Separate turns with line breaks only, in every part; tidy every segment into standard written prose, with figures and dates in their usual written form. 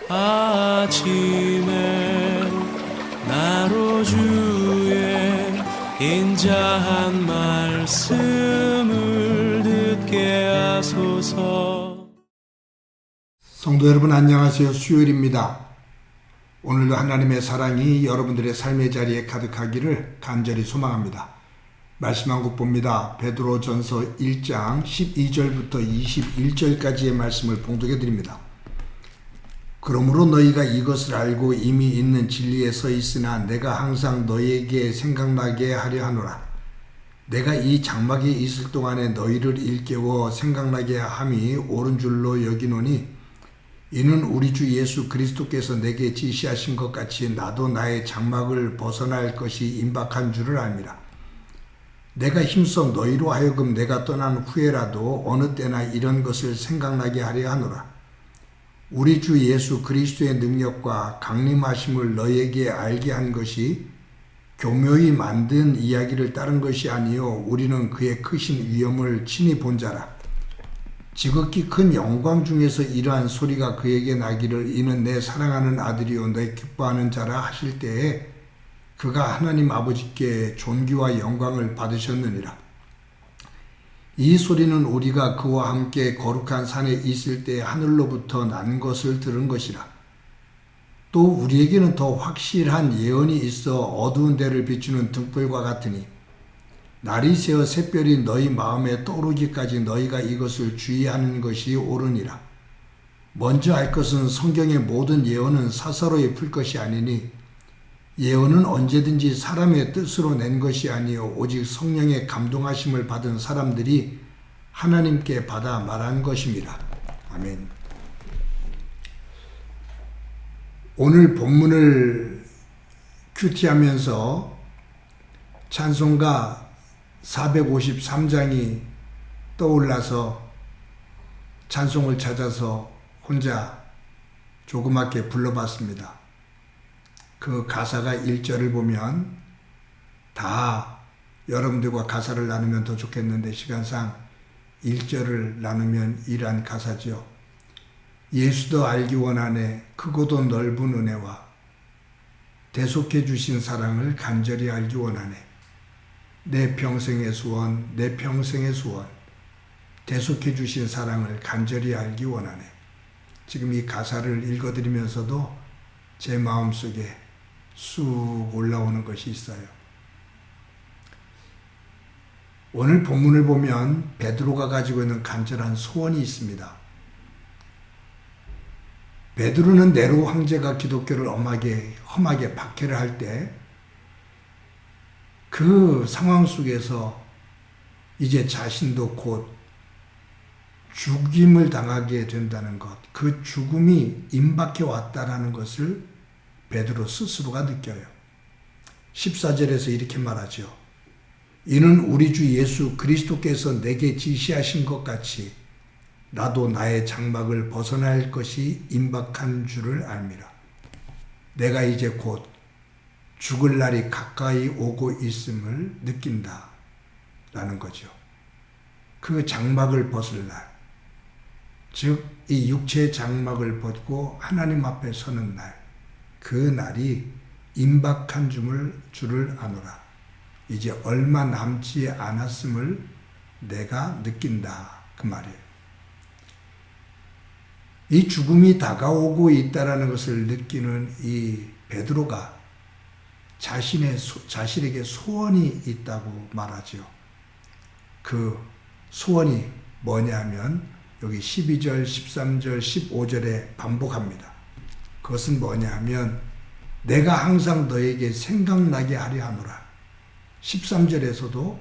아침에 나로 주의 인자한 말씀을 듣게 하소서.
성도 여러분 안녕하세요. 수요일입니다. 오늘도 하나님의 사랑이 여러분들의 삶의 자리에 가득하기를 간절히 소망합니다. 말씀 한 곡 봅니다. 베드로전서 1장 12절부터 21절까지의 말씀을 봉독해 드립니다. 그러므로 너희가 이것을 알고 이미 있는 진리에 서 있으나 내가 항상 너희에게 생각나게 하려 하노라. 내가 이 장막에 있을 동안에 너희를 일깨워 생각나게 함이 옳은 줄로 여기노니 이는 우리 주 예수 그리스도께서 내게 지시하신 것 같이 나도 나의 장막을 벗어날 것이 임박한 줄을 압니다. 내가 힘써 너희로 하여금 내가 떠난 후에라도 어느 때나 이런 것을 생각나게 하려 하노라. 우리 주 예수 그리스도의 능력과 강림하심을 너희에게 알게 한 것이 교묘히 만든 이야기를 따른 것이 아니요 우리는 그의 크신 위엄을 친히 본 자라. 지극히 큰 영광 중에서 이러한 소리가 그에게 나기를 이는 내 사랑하는 아들이요 내 기뻐하는 자라 하실 때에 그가 하나님 아버지께 존귀와 영광을 받으셨느니라. 이 소리는 우리가 그와 함께 거룩한 산에 있을 때 하늘로부터 난 것을 들은 것이라. 또 우리에게는 더 확실한 예언이 있어 어두운 데를 비추는 등불과 같으니 날이 새어 샛별이 너희 마음에 떠오르기까지 너희가 이것을 주의하는 것이 옳으니라. 먼저 알 것은 성경의 모든 예언은 사사로이 풀 것이 아니니 예언은 언제든지 사람의 뜻으로 낸 것이 아니요 오직 성령의 감동하심을 받은 사람들이 하나님께 받아 말한 것입니다. 아멘. 오늘 본문을 큐티하면서 찬송가 453장이 떠올라서 찬송을 찾아서 혼자 조그맣게 불러봤습니다. 그 가사가 1절을 보면 다 여러분들과 가사를 나누면 더 좋겠는데 시간상 1절을 나누면 이러한 가사죠. 예수도 알기 원하네 크고도 넓은 은혜와 대속해 주신 사랑을 간절히 알기 원하네. 내 평생의 소원 내 평생의 소원 대속해 주신 사랑을 간절히 알기 원하네. 지금 이 가사를 읽어드리면서도 제 마음속에 쑥 올라오는 것이 있어요. 오늘 본문을 보면 베드로가 가지고 있는 간절한 소원이 있습니다. 베드로는 네로 황제가 기독교를 험하게 박해를 할 때 그 상황 속에서 이제 자신도 곧 죽임을 당하게 된다는 것, 그 죽음이 임박해 왔다라는 것을 베드로 스스로가 느껴요. 14절에서 이렇게 말하죠. 이는 우리 주 예수 그리스도께서 내게 지시하신 것 같이 나도 나의 장막을 벗어날 것이 임박한 줄을 압니다. 내가 이제 곧 죽을 날이 가까이 오고 있음을 느낀다 라는 거죠. 그 장막을 벗을 날, 즉 이 육체의 장막을 벗고 하나님 앞에 서는 날, 그 날이 임박한 줄을 아노라. 이제 얼마 남지 않았음을 내가 느낀다. 그 말이에요. 이 죽음이 다가오고 있다는 것을 느끼는 이 베드로가 자신에게 소원이 있다고 말하죠. 그 소원이 뭐냐면 여기 12절, 13절, 15절에 반복합니다. 그것은 뭐냐 하면 내가 항상 너에게 생각나게 하려 하노라. 13절에서도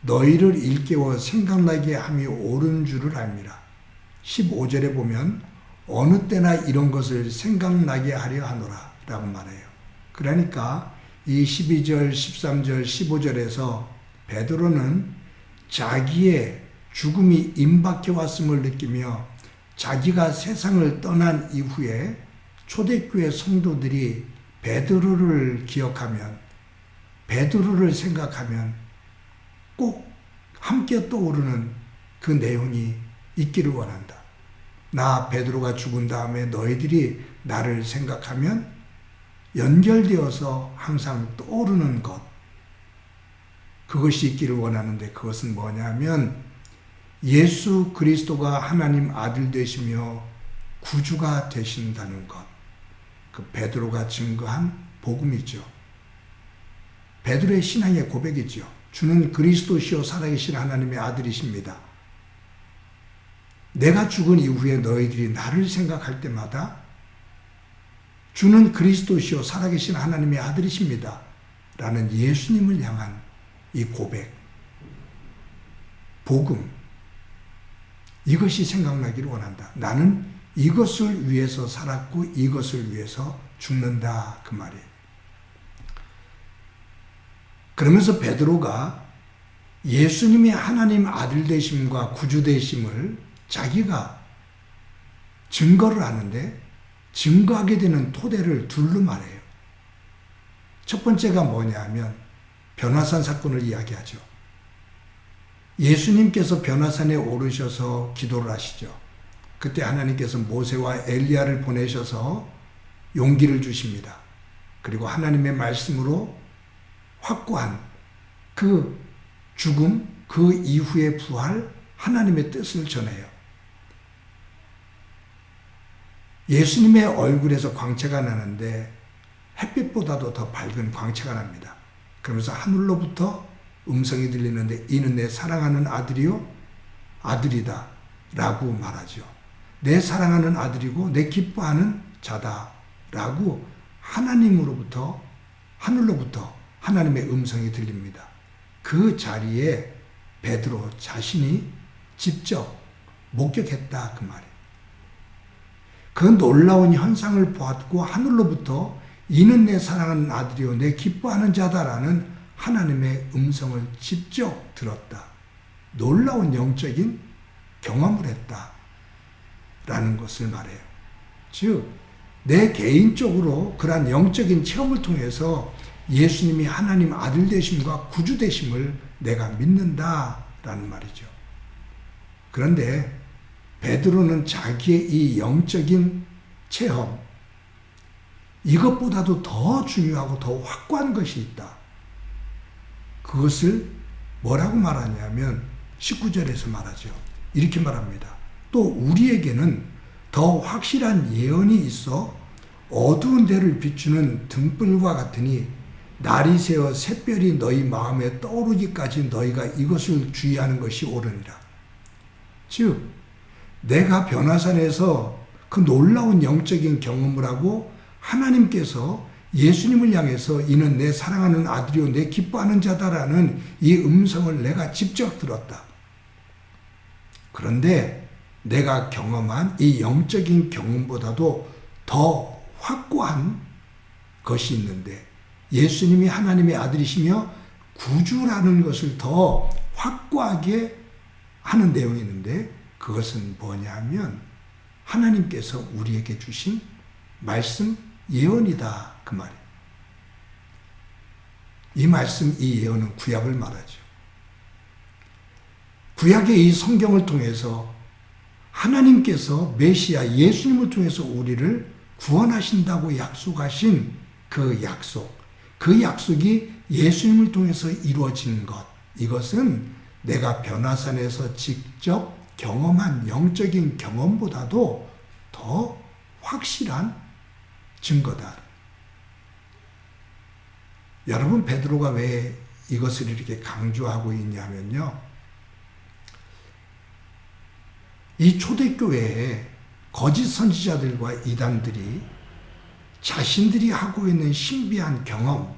너희를 일깨워 생각나게 함이 옳은 줄을 압니다. 15절에 보면 어느 때나 이런 것을 생각나게 하려 하노라 라고 말해요. 그러니까 이 12절, 13절, 15절에서 베드로는 자기의 죽음이 임박해 왔음을 느끼며 자기가 세상을 떠난 이후에 초대교회 성도들이 베드로를 기억하면, 베드로를 생각하면 꼭 함께 떠오르는 그 내용이 있기를 원한다. 나 베드로가 죽은 다음에 너희들이 나를 생각하면 연결되어서 항상 떠오르는 것, 그것이 있기를 원하는데, 그것은 뭐냐면 예수 그리스도가 하나님 아들 되시며 구주가 되신다는 것, 그 베드로가 증거한 복음이죠. 베드로의 신앙의 고백이죠. 주는 그리스도시요 살아계신 하나님의 아들이십니다. 내가 죽은 이후에 너희들이 나를 생각할 때마다 주는 그리스도시요 살아계신 하나님의 아들이십니다. 라는 예수님을 향한 이 고백, 복음, 이것이 생각나기를 원한다. 나는 이것을 위해서 살았고 이것을 위해서 죽는다, 그 말이에요. 그러면서 베드로가 예수님이 하나님 아들 되심과 구주 되심을 자기가 증거를 하는데, 증거하게 되는 토대를 둘로 말해요. 첫 번째가 뭐냐면 변화산 사건을 이야기하죠. 예수님께서 변화산에 오르셔서 기도를 하시죠. 그때 하나님께서 모세와 엘리야를 보내셔서 용기를 주십니다. 그리고 하나님의 말씀으로 확고한 그 죽음, 그 이후의 부활, 하나님의 뜻을 전해요. 예수님의 얼굴에서 광채가 나는데 햇빛보다도 더 밝은 광채가 납니다. 그러면서 하늘로부터 음성이 들리는데, 이는 내 사랑하는 아들이요 아들이다 라고 말하죠. 내 사랑하는 아들이고 내 기뻐하는 자다 라고 하나님으로부터, 하늘로부터 하나님의 음성이 들립니다. 그 자리에 베드로 자신이 직접 목격했다, 그 말이에요. 그 놀라운 현상을 보았고 하늘로부터 이는 내 사랑하는 아들이요 내 기뻐하는 자다라는 하나님의 음성을 직접 들었다. 놀라운 영적인 경험을 했다라는 것을 말해요. 즉, 내 개인적으로 그러한 영적인 체험을 통해서 예수님이 하나님 아들 되심과 구주 되심을 내가 믿는다라는 말이죠. 그런데 베드로는 자기의 이 영적인 체험, 이것보다도 더 중요하고 더 확고한 것이 있다. 그것을 뭐라고 말하냐면 19절에서 말하죠. 이렇게 말합니다. 또 우리에게는 더 확실한 예언이 있어 어두운 데를 비추는 등불과 같으니 날이 새어 샛별이 너희 마음에 떠오르기까지 너희가 이것을 주의하는 것이 옳으니라. 즉, 내가 변화산에서 그 놀라운 영적인 경험을 하고 하나님께서 예수님을 향해서 이는 내 사랑하는 아들이요 내 기뻐하는 자다라는 이 음성을 내가 직접 들었다. 그런데 내가 경험한 이 영적인 경험보다도 더 확고한 것이 있는데, 예수님이 하나님의 아들이시며 구주라는 것을 더 확고하게 하는 내용이 있는데, 그것은 뭐냐면 하나님께서 우리에게 주신 말씀, 예언이다, 그 말이에요. 이 말씀, 이 예언은 구약을 말하죠. 구약의 이 성경을 통해서 하나님께서 메시아 예수님을 통해서 우리를 구원하신다고 약속하신 그 약속, 그 약속이 예수님을 통해서 이루어진 것, 이것은 내가 변화산에서 직접 경험한 영적인 경험보다도 더 확실한 증거다. 여러분, 베드로가 왜 이것을 이렇게 강조하고 있냐면요, 이 초대교회에 거짓 선지자들과 이단들이 자신들이 하고 있는 신비한 경험,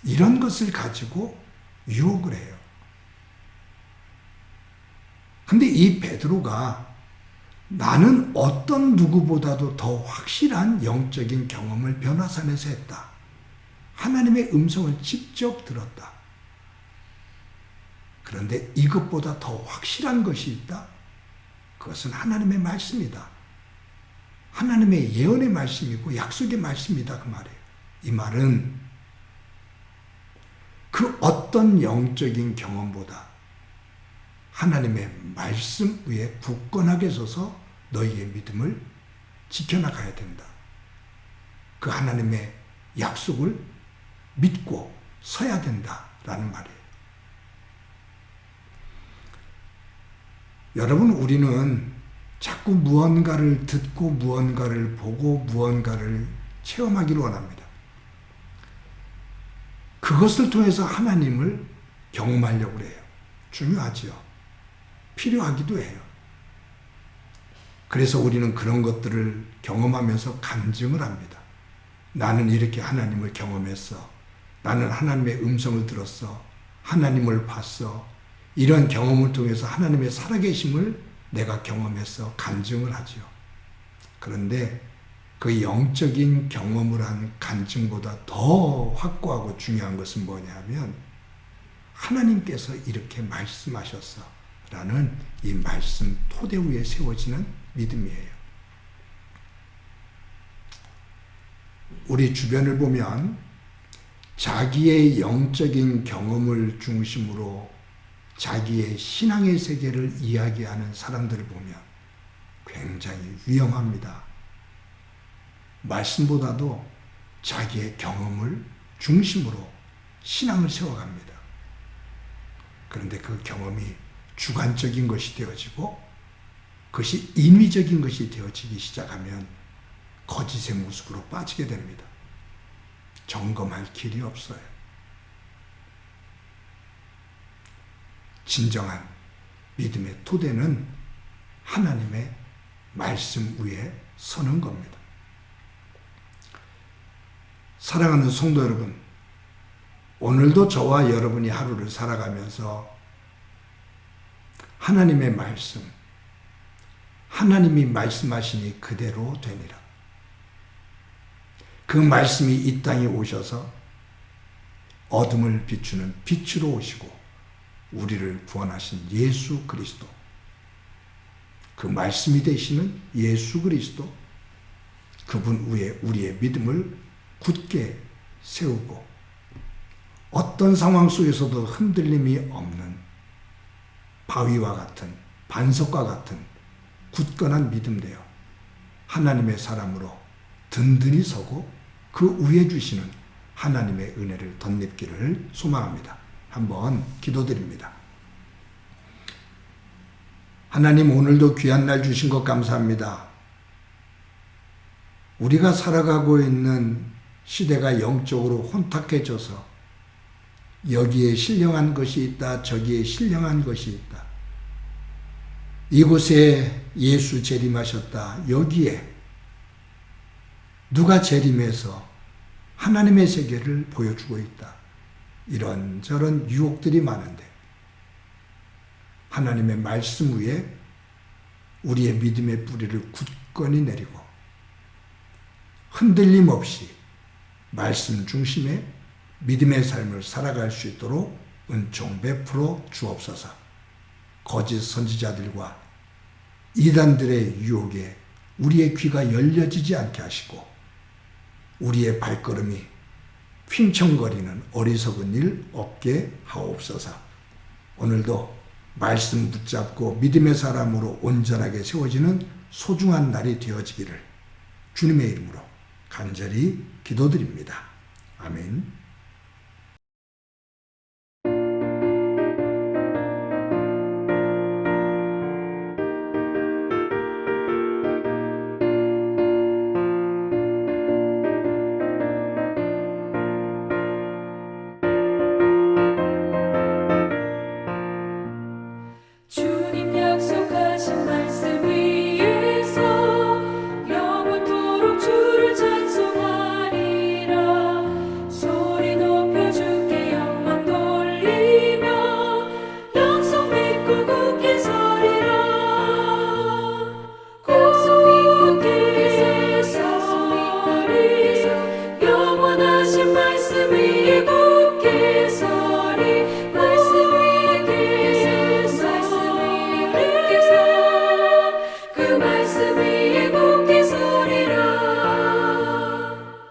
이런 것을 가지고 유혹을 해요. 근데 이 베드로가 나는 어떤 누구보다도 더 확실한 영적인 경험을 변화산에서 했다. 하나님의 음성을 직접 들었다. 그런데 이것보다 더 확실한 것이 있다. 그것은 하나님의 말씀이다. 하나님의 예언의 말씀이고 약속의 말씀이다, 그 말이에요. 이 말은 그 어떤 영적인 경험보다 하나님의 말씀 위에 굳건하게 서서 너희의 믿음을 지켜나가야 된다. 그 하나님의 약속을 믿고 서야 된다라는 말이에요. 여러분, 우리는 자꾸 무언가를 듣고 무언가를 보고 무언가를 체험하기를 원합니다. 그것을 통해서 하나님을 경험하려고 해요. 중요하지요. 필요하기도 해요. 그래서 우리는 그런 것들을 경험하면서 간증을 합니다. 나는 이렇게 하나님을 경험했어. 나는 하나님의 음성을 들었어. 하나님을 봤어. 이런 경험을 통해서 하나님의 살아계심을 내가 경험해서 간증을 하죠. 그런데 그 영적인 경험을 한 간증보다 더 확고하고 중요한 것은 뭐냐면 하나님께서 이렇게 말씀하셨어 라는 이 말씀 토대 위에 세워지는 믿음이에요. 우리 주변을 보면 자기의 영적인 경험을 중심으로 자기의 신앙의 세계를 이야기하는 사람들을 보면 굉장히 위험합니다. 말씀보다도 자기의 경험을 중심으로 신앙을 세워갑니다. 그런데 그 경험이 주관적인 것이 되어지고 그것이 인위적인 것이 되어지기 시작하면 거짓의 모습으로 빠지게 됩니다. 점검할 길이 없어요. 진정한 믿음의 토대는 하나님의 말씀 위에 서는 겁니다. 사랑하는 성도 여러분, 오늘도 저와 여러분이 하루를 살아가면서 하나님의 말씀, 하나님이 말씀하시니 그대로 되니라. 그 말씀이 이 땅에 오셔서 어둠을 비추는 빛으로 오시고 우리를 구원하신 예수 그리스도, 그 말씀이 되시는 예수 그리스도, 그분 위에 우리의 믿음을 굳게 세우고 어떤 상황 속에서도 흔들림이 없는 바위와 같은, 반석과 같은 굳건한 믿음 되어 하나님의 사람으로 든든히 서고 그 위에 주시는 하나님의 은혜를 덧입기를 소망합니다. 한번 기도드립니다. 하나님, 오늘도 귀한 날 주신 것 감사합니다. 우리가 살아가고 있는 시대가 영적으로 혼탁해져서 여기에 신령한 것이 있다, 저기에 신령한 것이 있다. 이곳에 예수 재림하셨다, 여기에 누가 재림해서 하나님의 세계를 보여주고 있다. 이런저런 유혹들이 많은데 하나님의 말씀 위에 우리의 믿음의 뿌리를 굳건히 내리고 흔들림 없이 말씀 중심의 믿음의 삶을 살아갈 수 있도록 은총 베풀어 주옵소서. 거짓 선지자들과 이단들의 유혹에 우리의 귀가 열려지지 않게 하시고 우리의 발걸음이 휭청거리는 어리석은 일 없게 하옵소서. 오늘도 말씀 붙잡고 믿음의 사람으로 온전하게 세워지는 소중한 날이 되어지기를 주님의 이름으로 간절히 기도드립니다. 아멘.